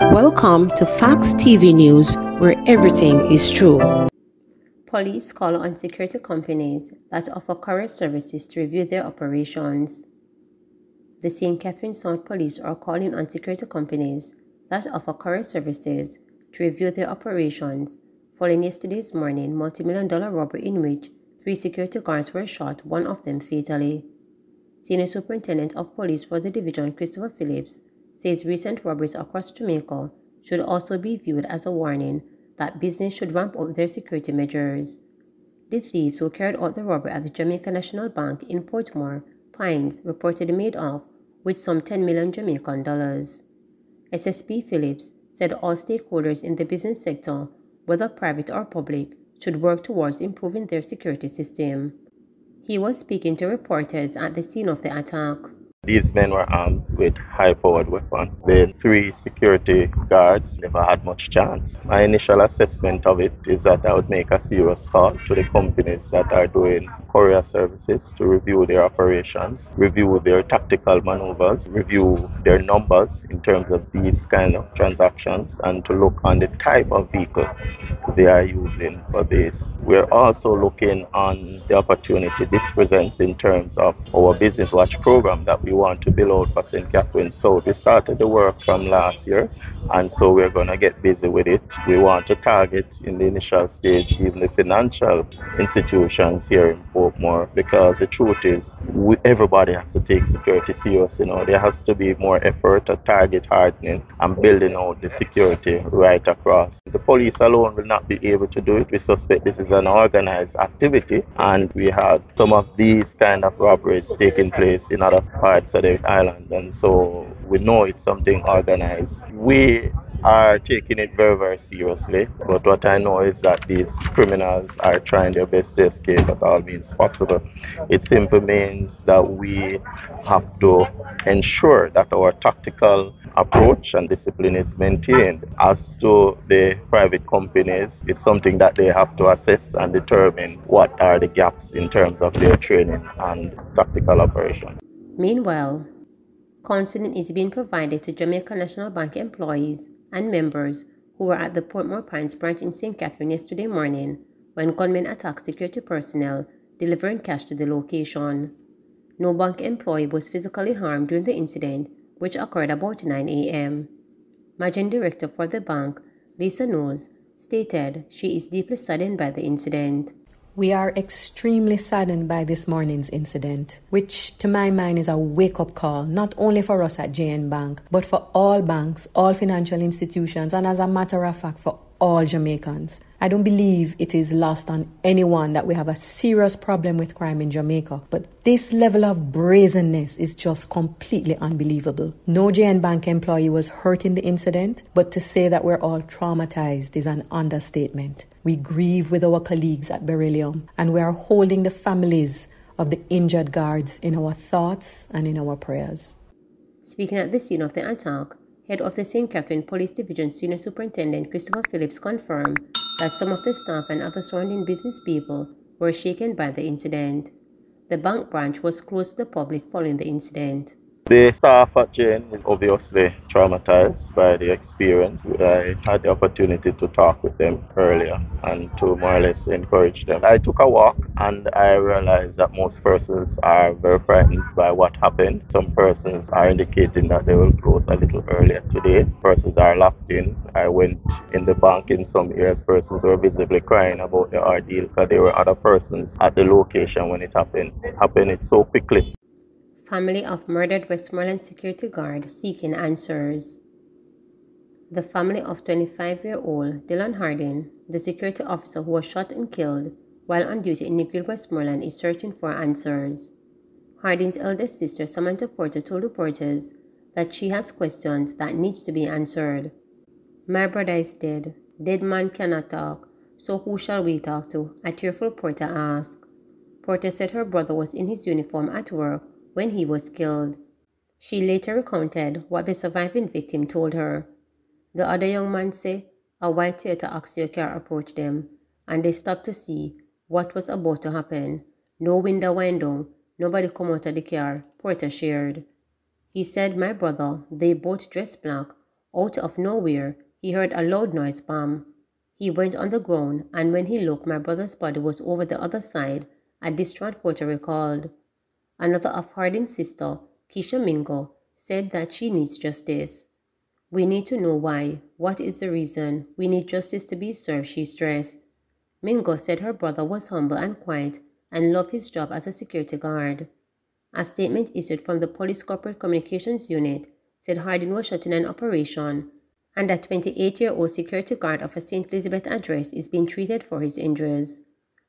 Welcome to Facts TV News, where everything is true. Police call on security companies that offer courier services to review their operations. The St. Catherine South Police are calling on security companies that offer courier services to review their operations following yesterday's morning multi-million-dollar robbery in which 3 security guards were shot, one of them fatally. Senior Superintendent of Police for the division, Christopher Phillips, says recent robberies across Jamaica should also be viewed as a warning that business should ramp up their security measures. The thieves who carried out the robbery at the Jamaica National Bank in Portmore, Pines, reportedly made off with some 10 million Jamaican dollars. SSP Phillips said all stakeholders in the business sector, whether private or public, should work towards improving their security system. He was speaking to reporters at the scene of the attack. These men were armed with high-powered weapons. The 3 security guards never had much chance. My initial assessment of it is that I would make a serious call to the companies that are doing courier services to review their operations, review their tactical maneuvers, review their numbers in terms of these kind of transactions, and to look on the type of vehicle they are using for this. We're also looking on the opportunity this presents in terms of our Business Watch program that we want to build out for St. Catherine. So we started the work from last year, and so we're going to get busy with it. We want to target in the initial stage even the financial institutions here in Portmore, because the truth is everybody has to take security serious. There has to be more effort at target hardening and building out the security right across. The police alone will not be able to do it. We suspect this is an organized activity, and we had some of these kind of robberies taking place in other parts of the island, and so we know it's something organized. We are taking it very, very seriously, but what I know is that these criminals are trying their best to escape at all means possible. It simply means that we have to ensure that our tactical approach and discipline is maintained. As to the private companies, it's something that they have to assess and determine what are the gaps in terms of their training and tactical operation. Meanwhile, counseling is being provided to Jamaica National Bank employees and members who were at the Portmore Pines branch in St. Catherine yesterday morning when gunmen attacked security personnel delivering cash to the location. No bank employee was physically harmed during the incident, which occurred about 9 a.m. Managing Director for the bank, Lisa Knowles, stated she is deeply saddened by the incident. We are extremely saddened by this morning's incident, which to my mind is a wake-up call, not only for us at JN Bank, but for all banks, all financial institutions, and as a matter of fact, for all Jamaicans. I don't believe it is lost on anyone that we have a serious problem with crime in Jamaica, but this level of brazenness is just completely unbelievable. No JN Bank employee was hurt in the incident, but to say that we're all traumatized is an understatement. We grieve with our colleagues at Beryllium, and we are holding the families of the injured guards in our thoughts and in our prayers. Speaking at the scene of the attack, Head of the St. Catherine Police Division Senior Superintendent Christopher Phillips confirmed that some of the staff and other surrounding business people were shaken by the incident. The bank branch was closed to the public following the incident. The staff at JN is obviously traumatized by the experience. I had the opportunity to talk with them earlier and to more or less encourage them. I took a walk and I realized that most persons are very frightened by what happened. Some persons are indicating that they will close a little earlier today. Persons are locked in. I went in the bank in some areas. Persons were visibly crying about the ordeal because there were other persons at the location when it happened. It happened so quickly. Family of murdered Westmoreland security guard seeking answers. The family of 25-year-old Dylan Hardin, the security officer who was shot and killed while on duty in Newfield, Westmoreland, is searching for answers. Hardin's eldest sister, Samantha Porter, told reporters that she has questions that needs to be answered. "My brother is dead. Dead man cannot talk. So who shall we talk to?" a tearful Porter asked. Porter said her brother was in his uniform at work when he was killed. She later recounted what the surviving victim told her. The other young man said a white Toyota Axio car approached them, and they stopped to see what was about to happen. No window went down, nobody come out of the car, Porter shared. He said, "My brother, they both dressed black. Out of nowhere, he heard a loud noise bam. He went on the ground, and when he looked, my brother's body was over the other side, a distraught Porter recalled. Another of Harding's sister, Keisha Mingo, said that she needs justice. We need to know why. What is the reason? We need justice to be served, she stressed. Mingo said her brother was humble and quiet and loved his job as a security guard. A statement issued from the Police Corporate Communications Unit said Harding was shot in an operation and a 28-year-old security guard of a St. Elizabeth address is being treated for his injuries.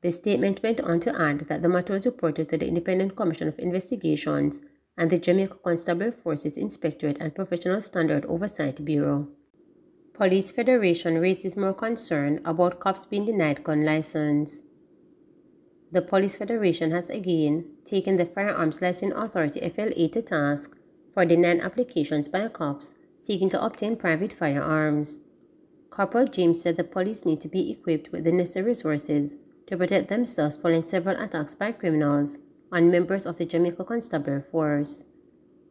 The statement went on to add that the matter was reported to the Independent Commission of Investigations and the Jamaica Constabulary Forces Inspectorate and Professional Standard Oversight Bureau. Police Federation raises more concern about cops being denied gun license. The Police Federation has again taken the Firearms Licensing Authority FLA to task for denying applications by cops seeking to obtain private firearms. Corporal James said the police need to be equipped with the necessary resources to protect themselves following several attacks by criminals on members of the Jamaica Constabulary Force.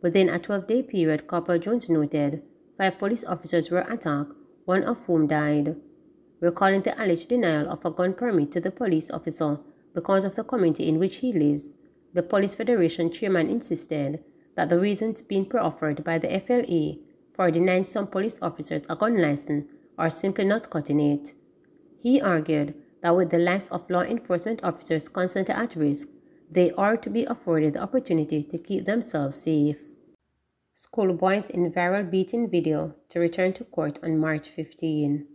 Within a 12-day period, Corporal Jones noted 5 police officers were attacked, one of whom died. Recalling the alleged denial of a gun permit to the police officer because of the community in which he lives, the Police Federation chairman insisted that the reasons being proffered by the FLA for denying some police officers a gun license are simply not cutting it. He argued that with the lives of law enforcement officers constantly at risk, they are to be afforded the opportunity to keep themselves safe. Schoolboys in viral beating video to return to court on March 15.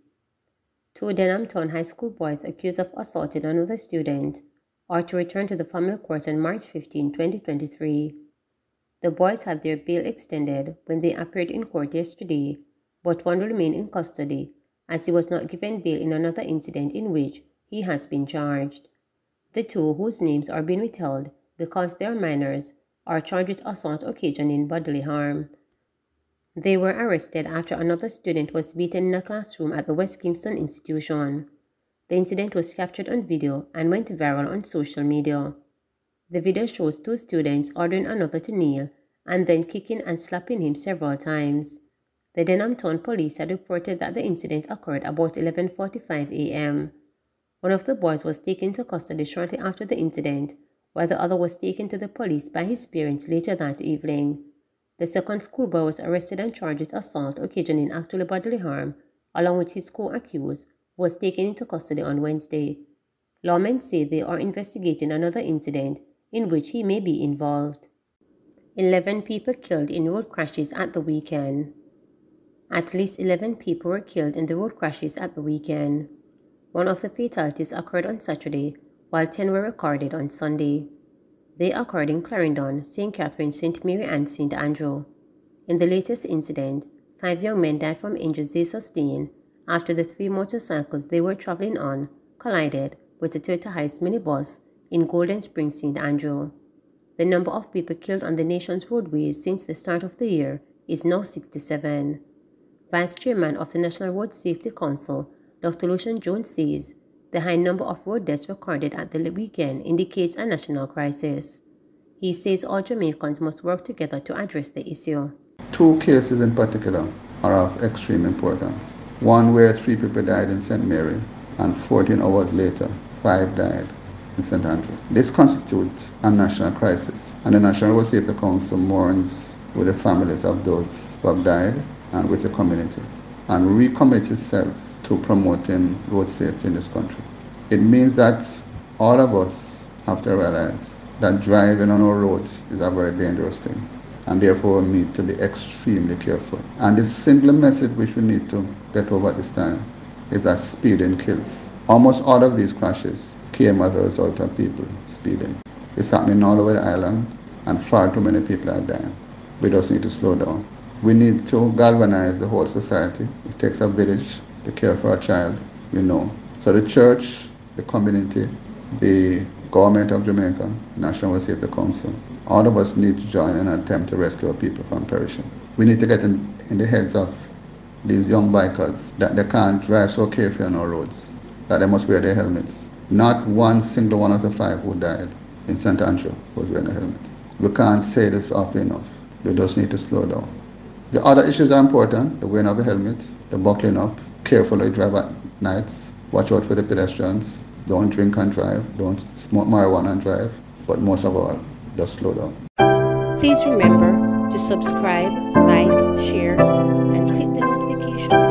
2 Denhamton High School boys accused of assaulting another student are to return to the family court on March 15, 2023. The boys had their bail extended when they appeared in court yesterday, but one will remain in custody as he was not given bail in another incident in which he has been charged. The 2, whose names are being withheld because they are minors, are charged with assault occasioning bodily harm. They were arrested after another student was beaten in a classroom at the West Kingston institution. The incident was captured on video and went viral on social media. The video shows 2 students ordering another to kneel and then kicking and slapping him several times. The Denhamton police had reported that the incident occurred about 11:45 a.m. One of the boys was taken to custody shortly after the incident, while the other was taken to the police by his parents later that evening. The second schoolboy was arrested and charged with assault occasioning actual bodily harm, along with his co-accused, who was taken into custody on Wednesday. Lawmen say they are investigating another incident in which he may be involved. 11 people killed in road crashes at the weekend. At least 11 people were killed in the road crashes at the weekend. One of the fatalities occurred on Saturday, while 10 were recorded on Sunday. They occurred in Clarendon, St. Catherine, St. Mary and St. Andrew. In the latest incident, 5 young men died from injuries they sustained after the 3 motorcycles they were traveling on collided with a Toyota Hiace minibus in Golden Springs, St. Andrew. The number of people killed on the nation's roadways since the start of the year is now 67. Vice Chairman of the National Road Safety Council, Dr. Lucian Jones, says the high number of road deaths recorded at the weekend indicates a national crisis. He says all Jamaicans must work together to address the issue. 2 cases in particular are of extreme importance. One where 3 people died in St. Mary, and 14 hours later, 5 died in St. Andrew. This constitutes a national crisis, and the National Road Safety Council mourns with the families of those who have died and with the community, and recommits itself to promoting road safety in this country. It means that all of us have to realize that driving on our roads is a very dangerous thing, and therefore we need to be extremely careful. And the single message which we need to get over this time is that speeding kills. Almost all of these crashes came as a result of people speeding. It's happening all over the island, and far too many people are dying. We just need to slow down. We need to galvanize the whole society. It takes a village to care for a child, we know. So the church, the community, the government of Jamaica, National Road Safety Council, all of us need to join in an attempt to rescue our people from perishing. We need to get in the heads of these young bikers that they can't drive so carefully on our roads, that they must wear their helmets. Not one single one of the 5 who died in St. Andrew was wearing a helmet. We can't say this often enough. We just need to slow down. The other issues are important: the wearing of a helmet, the buckling up, carefully drive at nights, watch out for the pedestrians, don't drink and drive, don't smoke marijuana and drive, but most of all, just slow down. Please remember to subscribe, like, share, and click the notification